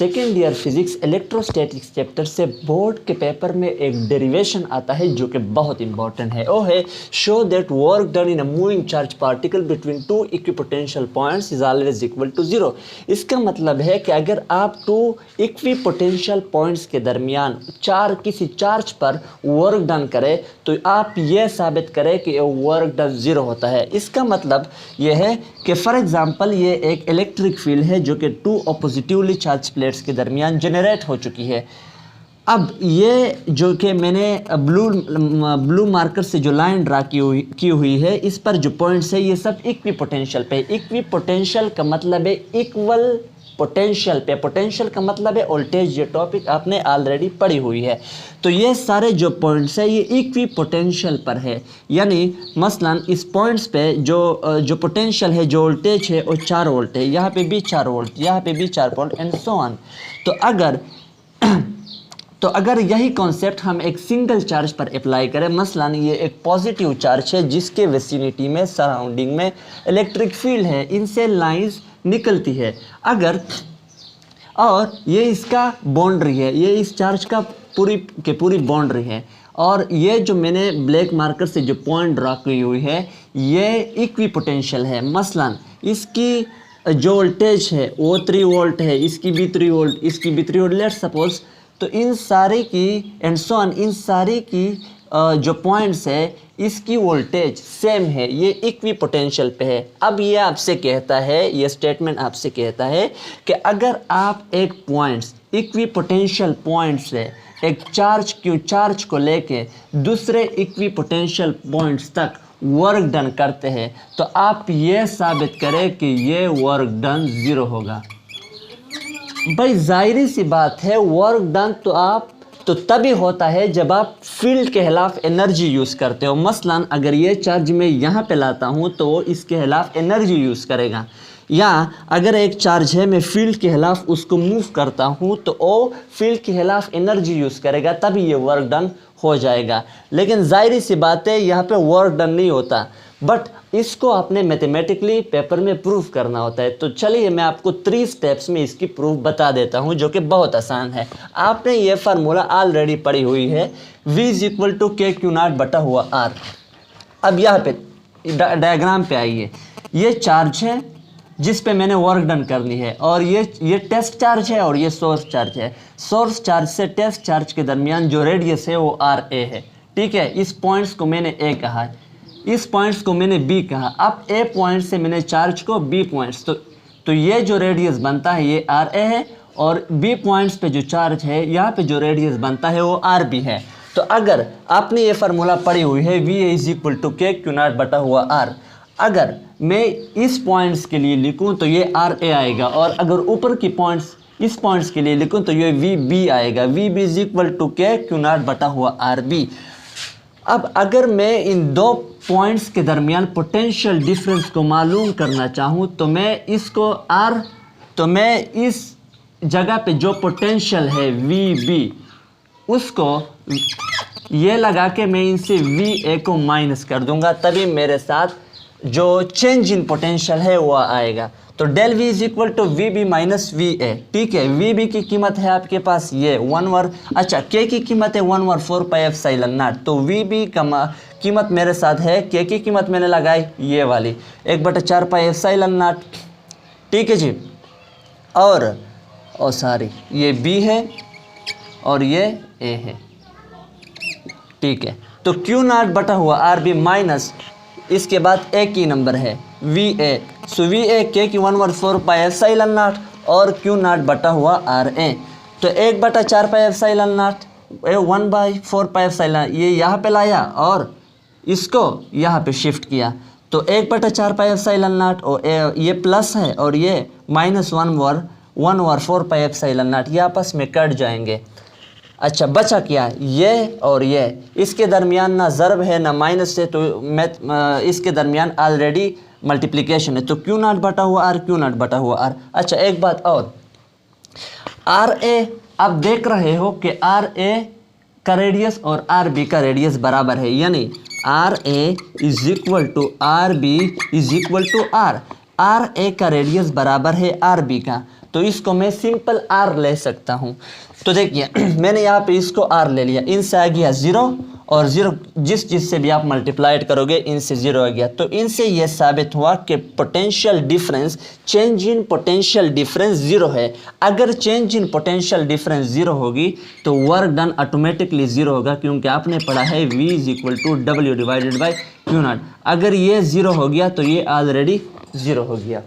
Second year physics electrostatics chapter से board के paper में एक डेरिवेशन आता है जो कि बहुत इंपॉर्टेंट है। वो है show that work done in a moving charge particle between two equipotential points is always equal to zero. इसका मतलब है कि अगर आप टू इक्विपोटेंशियल पॉइंट्स के दरमियान किसी चार्ज पर वर्क डन करें तो आप ये साबित करें कि वर्क डन ज़ीरो होता है। इसका मतलब यह है कि फॉर एग्जांपल ये एक इलेक्ट्रिक फील्ड है जो कि टू ऑपोजिटिवली चार्ज प्लेट्स के दरमियान जनरेट हो चुकी है। अब ये जो कि मैंने ब्लू मार्कर से जो लाइन ड्रा की हुई है, इस पर जो पॉइंट्स है ये सब इक्विपोटेंशियल पे। इक्विपोटेंशियल का मतलब है इक्वल पोटेंशियल पे। पोटेंशियल का मतलब है वोल्टेज। ये टॉपिक आपने ऑलरेडी पढ़ी हुई है। तो ये सारे जो पॉइंट्स है ये इक्वी पोटेंशियल पर है, यानी मसलन इस पॉइंट्स पे जो पोटेंशियल है, जो वोल्टेज है वो 4 वोल्ट है, यहाँ पे भी 4 वोल्ट, यहाँ पे भी 4 वोल्ट एंड सो ऑन। तो अगर यही कॉन्सेप्ट हम एक सिंगल चार्ज पर अप्लाई करें, मसलन ये एक पॉजिटिव चार्ज है जिसके विसिनिटी में सराउंडिंग में इलेक्ट्रिक फील्ड है, इनसे लाइंस निकलती है अगर, और ये इसका बाउंड्री है, ये इस चार्ज का पूरी बाउंड्री है, और ये जो मैंने ब्लैक मार्कर से जो पॉइंट ड्रा की हुई है ये इक्विपोटेंशियल है। मसलन इसकी जो वोल्टेज है वो 3 वोल्ट है, इसकी भी 3 वोल्ट, इसकी भी 3 वोल्ट, लेट्स सपोज। तो इन सारे की एंड सो ऑन, इन सारी की जो पॉइंट्स है इसकी वोल्टेज सेम है, ये इक्विपोटेंशियल पे है। अब ये आपसे कहता है, ये स्टेटमेंट आपसे कहता है कि अगर आप एक पॉइंट्स इक्विपोटेंशियल पॉइंट से एक चार्ज को लेके दूसरे इक्विपोटेंशियल पॉइंट्स तक वर्क डन करते हैं तो आप ये साबित करें कि ये वर्क डन ज़ीरो होगा। भाई जाहिर सी बात है, वर्क डन तो तभी होता है जब आप फील्ड के खिलाफ एनर्जी यूज़ करते हो। मसलन अगर ये चार्ज मैं यहाँ पे लाता हूँ तो वो इसके खिलाफ एनर्जी यूज़ करेगा, या अगर एक चार्ज है मैं फील्ड के खिलाफ उसको मूव करता हूँ तो वो फील्ड के खिलाफ एनर्जी यूज़ करेगा, तभी ये वर्क डन हो जाएगा। लेकिन जाहिर सी बात है यहाँ पे वर्क डन नहीं होता, बट इसको आपने मैथमेटिकली पेपर में प्रूफ करना होता है। तो चलिए मैं आपको 3 स्टेप्स में इसकी प्रूफ बता देता हूँ जो कि बहुत आसान है। आपने ये फार्मूला ऑलरेडी पढ़ी हुई है, V = KQ0/R। अब यहाँ पे डायग्राम पे आइए, ये चार्ज है जिस पे मैंने वर्क डन करनी है, और ये टेस्ट चार्ज है और ये सोर्स चार्ज है। सोर्स चार्ज से टेस्ट चार्ज के दरमियान जो रेडियस है वो RA है, ठीक है। इस पॉइंट्स को मैंने A कहा, इस पॉइंट्स को मैंने B कहा। अब A पॉइंट से मैंने चार्ज को B पॉइंट्स, तो ये जो रेडियस बनता है ये RA है, और B पॉइंट्स पे जो चार्ज है यहाँ पे जो रेडियस बनता है वो RB है। तो अगर आपने ये फार्मूला पढ़ी हुई है V = KQ0/R, अगर मैं इस पॉइंट्स के लिए लिखूं तो ये RA आएगा, और अगर ऊपर की पॉइंट्स इस पॉइंट्स के लिए लिखूं तो ये VB आएगा, VB = KQ0/RB। अब अगर मैं इन 2 पॉइंट्स के दरमियान पोटेंशियल डिफरेंस को मालूम करना चाहूँ तो मैं इस जगह पे जो पोटेंशियल है VB उसको ये लगा के मैं इनसे VA को माइनस कर दूंगा, तभी मेरे साथ जो चेंज इन पोटेंशियल है वो आएगा। तो del V = VB - VA, ठीक है। VB की कीमत है आपके पास ये 1/, अच्छा K की कीमत है 1/4πε0। तो VB का कीमत मेरे साथ है, K की कीमत मैंने लगाई ये वाली 1/4πε0, ठीक है जी। और सॉरी ये B है और ये A है, ठीक है। तो Q0/RB माइनस इसके बाद A की नंबर है VA, सो VA K की 1/4πε0 और Q0/RA। तो 1/4πε0 1/4πε0 ये यहाँ पे लाया और इसको यहाँ पे शिफ्ट किया, तो 1/4πε0 और ये प्लस है और ये -1/4πε0, ये आपस में कट जाएंगे। अच्छा बचा क्या, ये और ये, इसके दरमियान ना ज़र्ब है ना माइनस है, तो इसके दरमियान ऑलरेडी मल्टीप्लिकेशन है, तो Q0/R Q0/R। अच्छा एक बात और, RA आप देख रहे हो कि RA का रेडियस और RB का रेडियस बराबर है, यानी RA = RB = R। RA का रेडियस बराबर है RB का, तो इसको मैं सिंपल आर ले सकता हूँ। तो देखिए मैंने यहाँ पे इसको आर ले लिया, इनसे आ गया 0 और 0 जिस से भी आप मल्टीप्लाइड करोगे इनसे 0 आ गया। तो इनसे यह साबित हुआ कि potential difference, change in potential difference 0 है। अगर चेंज इन पोटेंशियल डिफरेंस 0 होगी तो वर्क डन ऑटोमेटिकली 0 होगा, क्योंकि आपने पढ़ा है V = W/Q0। अगर ये 0 हो गया तो ये ऑलरेडी 0 हो गया।